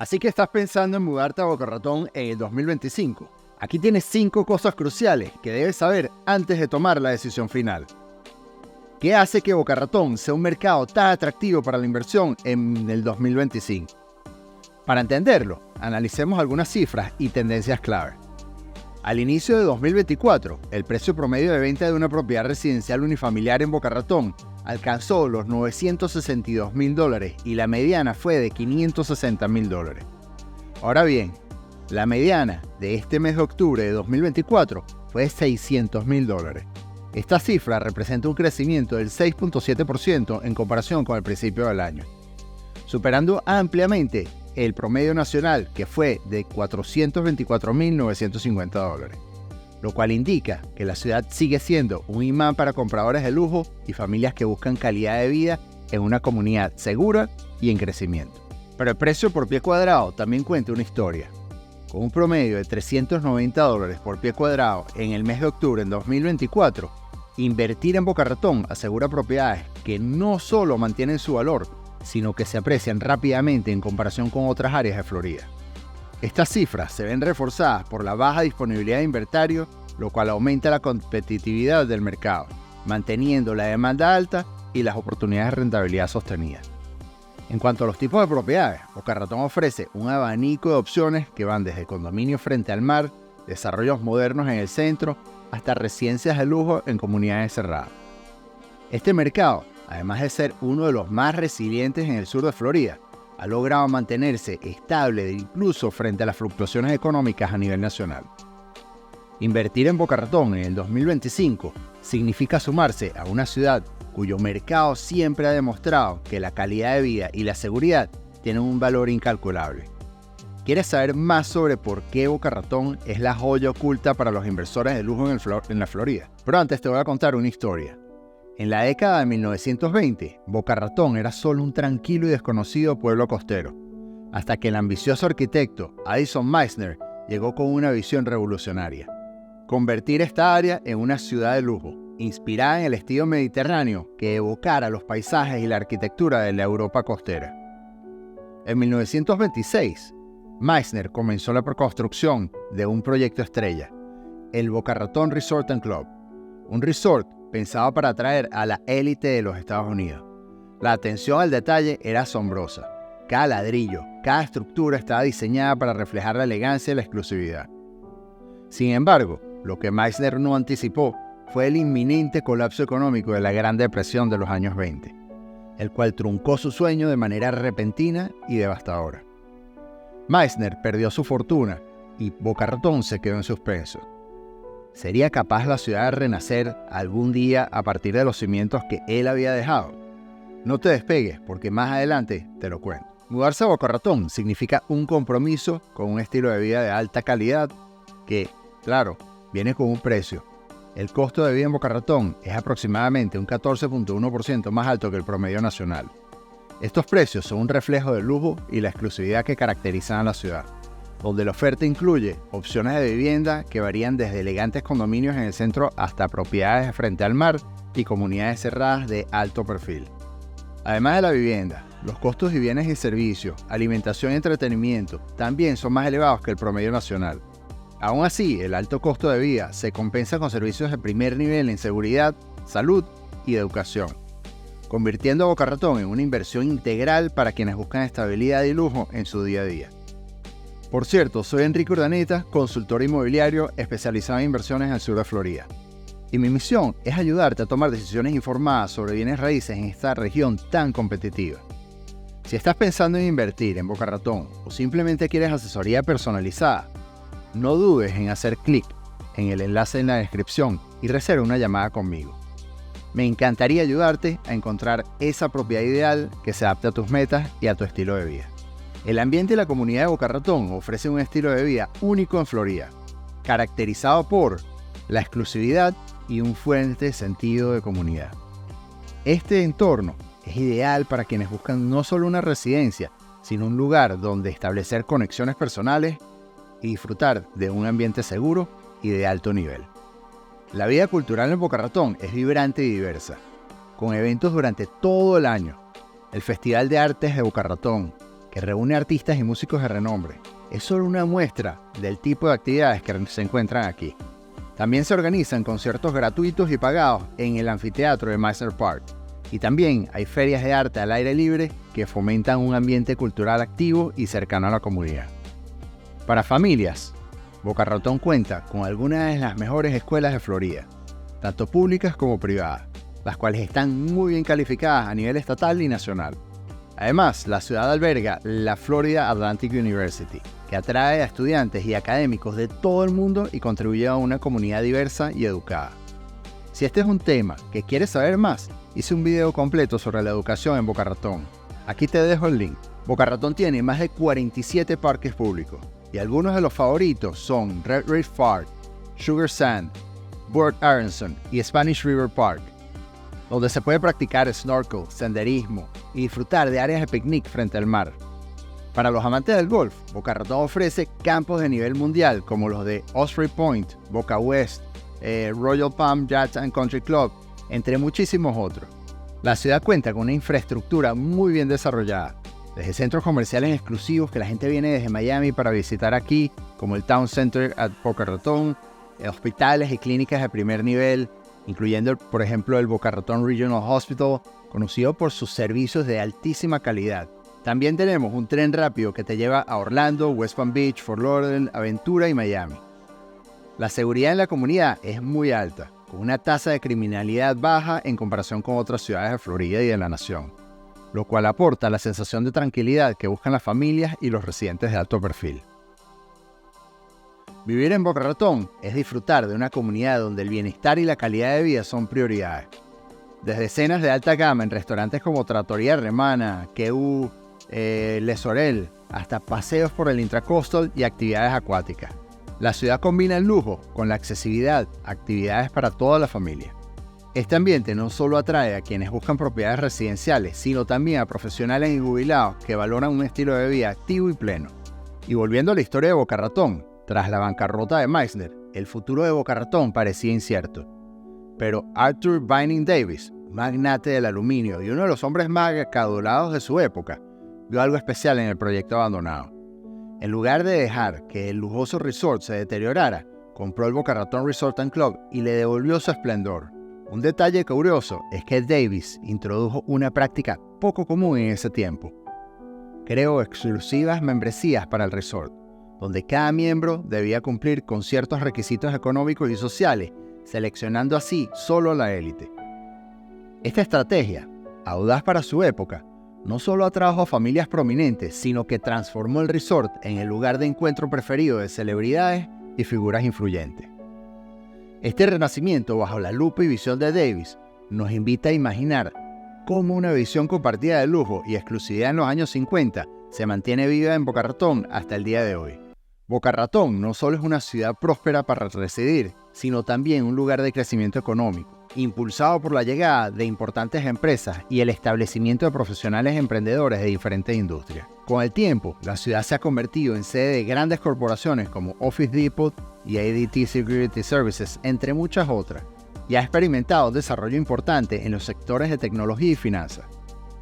Así que estás pensando en mudarte a Boca Ratón en el 2025. Aquí tienes 5 cosas cruciales que debes saber antes de tomar la decisión final. ¿Qué hace que Boca Ratón sea un mercado tan atractivo para la inversión en el 2025? Para entenderlo, analicemos algunas cifras y tendencias clave. Al inicio de 2024, el precio promedio de venta de una propiedad residencial unifamiliar en Boca Ratón alcanzó los $962.000 y la mediana fue de $560.000. Ahora bien, la mediana de este mes de octubre de 2024 fue de $600.000. Esta cifra representa un crecimiento del 6.7% en comparación con el principio del año, superando ampliamente el promedio nacional, que fue de $424.950, lo cual indica que la ciudad sigue siendo un imán para compradores de lujo y familias que buscan calidad de vida en una comunidad segura y en crecimiento. Pero el precio por pie cuadrado también cuenta una historia. Con un promedio de $390 por pie cuadrado en el mes de octubre en 2024, invertir en Boca Ratón asegura propiedades que no solo mantienen su valor, sino que se aprecian rápidamente en comparación con otras áreas de Florida. Estas cifras se ven reforzadas por la baja disponibilidad de inventario, lo cual aumenta la competitividad del mercado, manteniendo la demanda alta y las oportunidades de rentabilidad sostenidas. En cuanto a los tipos de propiedades, Boca Ratón ofrece un abanico de opciones que van desde condominios frente al mar, desarrollos modernos en el centro, hasta residencias de lujo en comunidades cerradas. Este mercado, además de ser uno de los más resilientes en el sur de Florida, ha logrado mantenerse estable incluso frente a las fluctuaciones económicas a nivel nacional. Invertir en Boca Ratón en el 2025 significa sumarse a una ciudad cuyo mercado siempre ha demostrado que la calidad de vida y la seguridad tienen un valor incalculable. ¿Quieres saber más sobre por qué Boca Ratón es la joya oculta para los inversores de lujo en la Florida? Pero antes te voy a contar una historia. En la década de 1920, Boca Ratón era solo un tranquilo y desconocido pueblo costero, hasta que el ambicioso arquitecto Addison Meissner llegó con una visión revolucionaria: convertir esta área en una ciudad de lujo, inspirada en el estilo mediterráneo que evocara los paisajes y la arquitectura de la Europa costera. En 1926, Meissner comenzó la construcción de un proyecto estrella, el Boca Ratón Resort and Club, un resort pensado para atraer a la élite de los Estados Unidos. La atención al detalle era asombrosa. Cada ladrillo, cada estructura estaba diseñada para reflejar la elegancia y la exclusividad. Sin embargo, lo que Meissner no anticipó fue el inminente colapso económico de la Gran Depresión de los años 20, el cual truncó su sueño de manera repentina y devastadora. Meissner perdió su fortuna y Boca Ratón se quedó en suspenso. ¿Sería capaz la ciudad de renacer algún día a partir de los cimientos que él había dejado? No te despegues, porque más adelante te lo cuento. Mudarse a Boca Ratón significa un compromiso con un estilo de vida de alta calidad que, claro, viene con un precio. El costo de vida en Boca Ratón es aproximadamente un 14.1% más alto que el promedio nacional. Estos precios son un reflejo del lujo y la exclusividad que caracterizan a la ciudad, donde la oferta incluye opciones de vivienda que varían desde elegantes condominios en el centro hasta propiedades frente al mar y comunidades cerradas de alto perfil. Además de la vivienda, los costos de bienes y servicios, alimentación y entretenimiento también son más elevados que el promedio nacional. Aún así, el alto costo de vida se compensa con servicios de primer nivel en seguridad, salud y educación, convirtiendo a Boca Ratón en una inversión integral para quienes buscan estabilidad y lujo en su día a día. Por cierto, soy Enrique Urdaneta, consultor inmobiliario especializado en inversiones en el sur de Florida. Y mi misión es ayudarte a tomar decisiones informadas sobre bienes raíces en esta región tan competitiva. Si estás pensando en invertir en Boca Ratón o simplemente quieres asesoría personalizada, no dudes en hacer clic en el enlace en la descripción y reserva una llamada conmigo. Me encantaría ayudarte a encontrar esa propiedad ideal que se adapte a tus metas y a tu estilo de vida. El ambiente y la comunidad de Boca Ratón ofrecen un estilo de vida único en Florida, caracterizado por la exclusividad y un fuerte sentido de comunidad. Este entorno es ideal para quienes buscan no solo una residencia, sino un lugar donde establecer conexiones personales y disfrutar de un ambiente seguro y de alto nivel. La vida cultural en Boca Ratón es vibrante y diversa, con eventos durante todo el año. El Festival de Artes de Boca Ratón, que reúne artistas y músicos de renombre, es solo una muestra del tipo de actividades que se encuentran aquí. También se organizan conciertos gratuitos y pagados en el anfiteatro de Meisner Park. Y también hay ferias de arte al aire libre que fomentan un ambiente cultural activo y cercano a la comunidad. Para familias, Boca Ratón cuenta con algunas de las mejores escuelas de Florida, tanto públicas como privadas, las cuales están muy bien calificadas a nivel estatal y nacional. Además, la ciudad alberga la Florida Atlantic University, que atrae a estudiantes y académicos de todo el mundo y contribuye a una comunidad diversa y educada. Si este es un tema que quieres saber más, hice un video completo sobre la educación en Boca Ratón. Aquí te dejo el link. Boca Ratón tiene más de 47 parques públicos, y algunos de los favoritos son Red Reef Park, Sugar Sand, Burt Aronson y Spanish River Park, donde se puede practicar snorkel, senderismo y disfrutar de áreas de picnic frente al mar. Para los amantes del golf, Boca Ratón ofrece campos de nivel mundial como los de Osprey Point, Boca West, Royal Palm Yacht and Country Club, entre muchísimos otros. La ciudad cuenta con una infraestructura muy bien desarrollada, desde centros comerciales exclusivos que la gente viene desde Miami para visitar aquí, como el Town Center at Boca Ratón, hospitales y clínicas de primer nivel, incluyendo, por ejemplo, el Boca Ratón Regional Hospital, conocido por sus servicios de altísima calidad. También tenemos un tren rápido que te lleva a Orlando, West Palm Beach, Fort Lauderdale, Aventura y Miami. La seguridad en la comunidad es muy alta, con una tasa de criminalidad baja en comparación con otras ciudades de Florida y de la nación, lo cual aporta la sensación de tranquilidad que buscan las familias y los residentes de alto perfil. Vivir en Boca Ratón es disfrutar de una comunidad donde el bienestar y la calidad de vida son prioridades. Desde cenas de alta gama en restaurantes como Trattoria Remana, Kew, Les Orel, hasta paseos por el Intracoastal y actividades acuáticas. La ciudad combina el lujo con la accesibilidad, actividades para toda la familia. Este ambiente no solo atrae a quienes buscan propiedades residenciales, sino también a profesionales y jubilados que valoran un estilo de vida activo y pleno. Y volviendo a la historia de Boca Ratón, tras la bancarrota de Meisner, el futuro de Boca Ratón parecía incierto. Pero Arthur Vining Davis, magnate del aluminio y uno de los hombres más acaudalados de su época, vio algo especial en el proyecto abandonado. En lugar de dejar que el lujoso resort se deteriorara, compró el Boca Ratón Resort and Club y le devolvió su esplendor. Un detalle curioso es que Davis introdujo una práctica poco común en ese tiempo. Creó exclusivas membresías para el resort, donde cada miembro debía cumplir con ciertos requisitos económicos y sociales, seleccionando así solo la élite. Esta estrategia, audaz para su época, no solo atrajo a familias prominentes, sino que transformó el resort en el lugar de encuentro preferido de celebridades y figuras influyentes. Este renacimiento bajo la lupa y visión de Davis nos invita a imaginar cómo una visión compartida de lujo y exclusividad en los años 50 se mantiene viva en Boca Ratón hasta el día de hoy. Boca Ratón no solo es una ciudad próspera para residir, sino también un lugar de crecimiento económico, impulsado por la llegada de importantes empresas y el establecimiento de profesionales emprendedores de diferentes industrias. Con el tiempo, la ciudad se ha convertido en sede de grandes corporaciones como Office Depot y ADT Security Services, entre muchas otras, y ha experimentado un desarrollo importante en los sectores de tecnología y finanzas.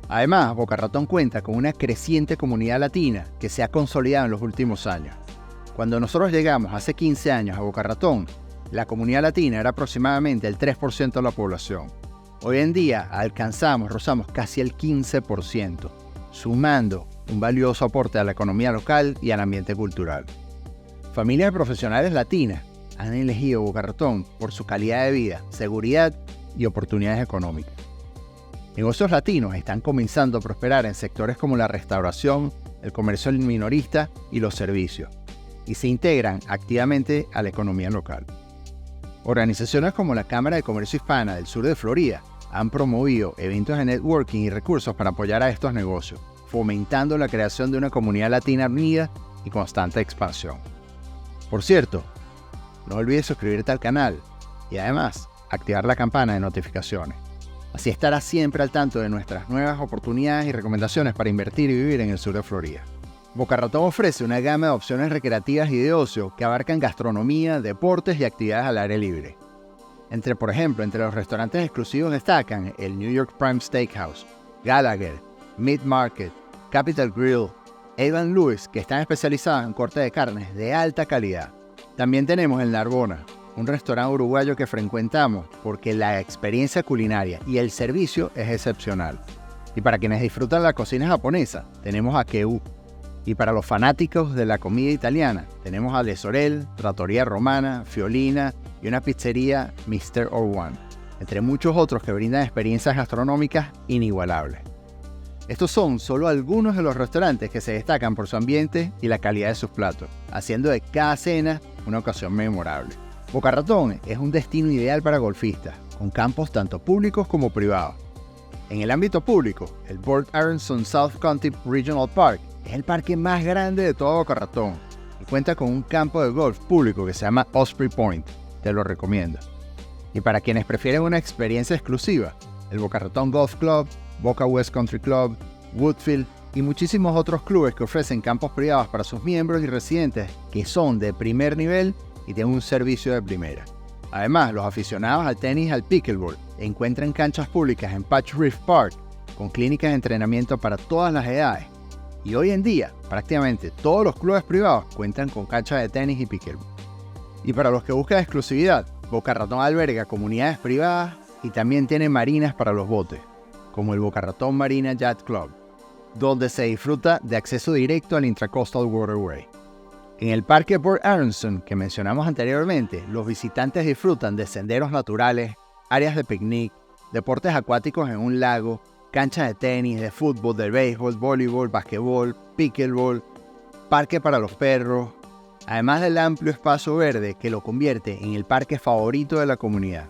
Además, Boca Ratón cuenta con una creciente comunidad latina que se ha consolidado en los últimos años. Cuando nosotros llegamos hace 15 años a Boca Ratón, la comunidad latina era aproximadamente el 3% de la población. Hoy en día rozamos casi el 15%, sumando un valioso aporte a la economía local y al ambiente cultural. Familias de profesionales latinas han elegido Boca Ratón por su calidad de vida, seguridad y oportunidades económicas. Negocios latinos están comenzando a prosperar en sectores como la restauración, el comercio minorista y los servicios, y se integran activamente a la economía local. Organizaciones como la Cámara de Comercio Hispana del sur de Florida han promovido eventos de networking y recursos para apoyar a estos negocios, fomentando la creación de una comunidad latina unida y constante expansión. Por cierto, no olvides suscribirte al canal y además activar la campana de notificaciones. Así estarás siempre al tanto de nuestras nuevas oportunidades y recomendaciones para invertir y vivir en el sur de Florida. Boca Ratón ofrece una gama de opciones recreativas y de ocio que abarcan gastronomía, deportes y actividades al aire libre. Por ejemplo, entre los restaurantes exclusivos destacan el New York Prime Steakhouse, Gallagher, Meat Market, Capital Grill, Evan Lewis, que están especializados en corte de carnes de alta calidad. También tenemos el Narbona, un restaurante uruguayo que frecuentamos porque la experiencia culinaria y el servicio es excepcional. Y para quienes disfrutan la cocina japonesa, tenemos a Keu. Y para los fanáticos de la comida italiana, tenemos a Le Sorel, Trattoria Romana, Fiolina y una pizzería Mr. One, entre muchos otros que brindan experiencias gastronómicas inigualables. Estos son solo algunos de los restaurantes que se destacan por su ambiente y la calidad de sus platos, haciendo de cada cena una ocasión memorable. Boca Ratón es un destino ideal para golfistas, con campos tanto públicos como privados. En el ámbito público, el Port Aronson South County Regional Park es el parque más grande de todo Boca Ratón y cuenta con un campo de golf público que se llama Osprey Point. Te lo recomiendo. Y para quienes prefieren una experiencia exclusiva, el Boca Ratón Golf Club, Boca West Country Club, Woodfield y muchísimos otros clubes que ofrecen campos privados para sus miembros y residentes que son de primer nivel y tienen un servicio de primera. Además, los aficionados al tenis y al pickleball encuentran canchas públicas en Patch Reef Park con clínicas de entrenamiento para todas las edades. Y hoy en día, prácticamente todos los clubes privados cuentan con canchas de tenis y pickleball. Y para los que buscan exclusividad, Boca Ratón alberga comunidades privadas y también tiene marinas para los botes, como el Boca Ratón Marina Yacht Club, donde se disfruta de acceso directo al Intracoastal Waterway. En el Parque Port Aronson, que mencionamos anteriormente, los visitantes disfrutan de senderos naturales, áreas de picnic, deportes acuáticos en un lago, canchas de tenis, de fútbol, de béisbol, voleibol, basquetbol, pickleball, parque para los perros, además del amplio espacio verde que lo convierte en el parque favorito de la comunidad.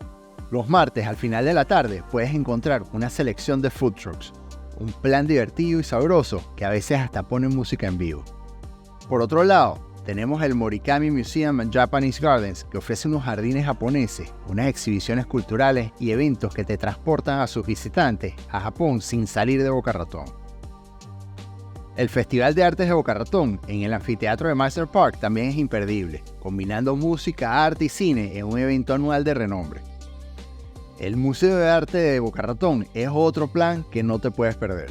Los martes, al final de la tarde, puedes encontrar una selección de food trucks, un plan divertido y sabroso que a veces hasta ponen música en vivo. Por otro lado, tenemos el Morikami Museum and Japanese Gardens, que ofrece unos jardines japoneses, unas exhibiciones culturales y eventos que te transportan a sus visitantes a Japón sin salir de Boca Ratón. El Festival de Artes de Boca Ratón en el anfiteatro de Master Park también es imperdible, combinando música, arte y cine en un evento anual de renombre. El Museo de Arte de Boca Ratón es otro plan que no te puedes perder.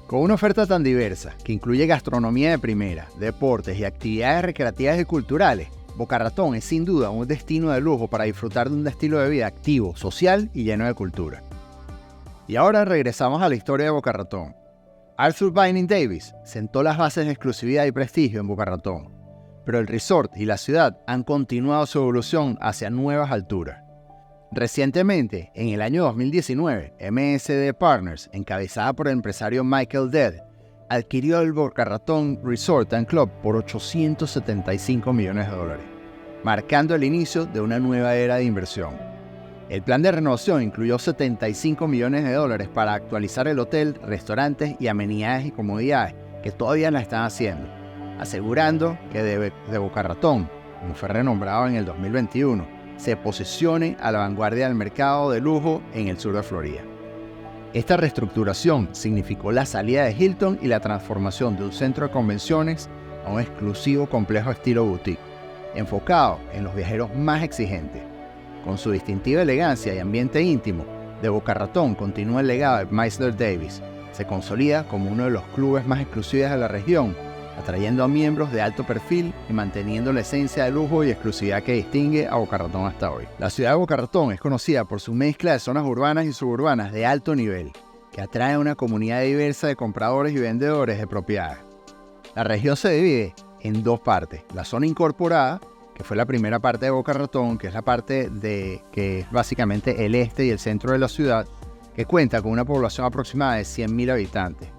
Con una oferta tan diversa, que incluye gastronomía de primera, deportes y actividades recreativas y culturales, Boca Ratón es sin duda un destino de lujo para disfrutar de un estilo de vida activo, social y lleno de cultura. Y ahora regresamos a la historia de Boca Ratón. Arthur Vining Davis sentó las bases de exclusividad y prestigio en Boca Ratón, pero el resort y la ciudad han continuado su evolución hacia nuevas alturas. Recientemente, en el año 2019, MSD Partners, encabezada por el empresario Michael Dead, adquirió el Boca Ratón Resort and Club por $875 millones, marcando el inicio de una nueva era de inversión. El plan de renovación incluyó $75 millones para actualizar el hotel, restaurantes y amenidades y comodidades que todavía la están haciendo, asegurando que de Boca Ratón, como fue renombrado en el 2021, se posicione a la vanguardia del mercado de lujo en el sur de Florida. Esta reestructuración significó la salida de Hilton y la transformación de un centro de convenciones a un exclusivo complejo estilo boutique, enfocado en los viajeros más exigentes. Con su distintiva elegancia y ambiente íntimo, de Boca Ratón continúa el legado de Meisler Davis. Se consolida como uno de los clubes más exclusivos de la región, atrayendo a miembros de alto perfil y manteniendo la esencia de lujo y exclusividad que distingue a Boca Ratón hasta hoy. La ciudad de Boca Ratón es conocida por su mezcla de zonas urbanas y suburbanas de alto nivel, que atrae a una comunidad diversa de compradores y vendedores de propiedades. La región se divide en dos partes: la zona incorporada, que fue la primera parte de Boca Ratón, que es la parte que es básicamente el este y el centro de la ciudad, que cuenta con una población aproximada de 100.000 habitantes.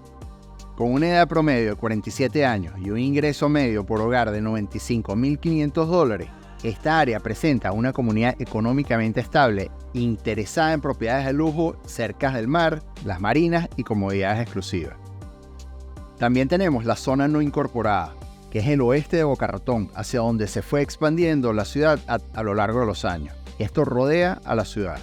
Con una edad promedio de 47 años y un ingreso medio por hogar de $95.500, esta área presenta una comunidad económicamente estable, interesada en propiedades de lujo cerca del mar, las marinas y comodidades exclusivas. También tenemos la zona no incorporada, que es el oeste de Boca Ratón, hacia donde se fue expandiendo la ciudad a lo largo de los años. Esto rodea a la ciudad.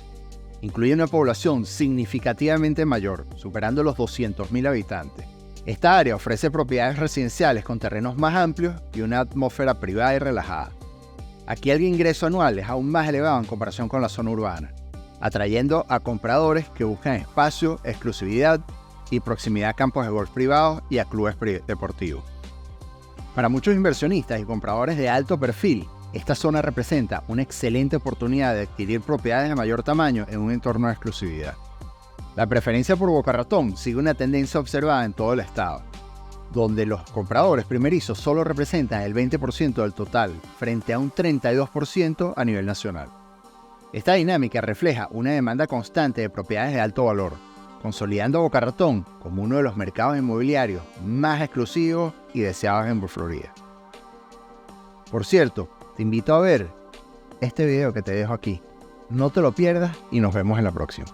Incluye una población significativamente mayor, superando los 200.000 habitantes. Esta área ofrece propiedades residenciales con terrenos más amplios y una atmósfera privada y relajada. Aquí el ingreso anual es aún más elevado en comparación con la zona urbana, atrayendo a compradores que buscan espacio, exclusividad y proximidad a campos de golf privados y a clubes deportivos. Para muchos inversionistas y compradores de alto perfil, esta zona representa una excelente oportunidad de adquirir propiedades de mayor tamaño en un entorno de exclusividad. La preferencia por Boca Ratón sigue una tendencia observada en todo el estado, donde los compradores primerizos solo representan el 20% del total, frente a un 32% a nivel nacional. Esta dinámica refleja una demanda constante de propiedades de alto valor, consolidando a Boca Ratón como uno de los mercados inmobiliarios más exclusivos y deseados en Florida. Por cierto, te invito a ver este video que te dejo aquí. No te lo pierdas y nos vemos en la próxima.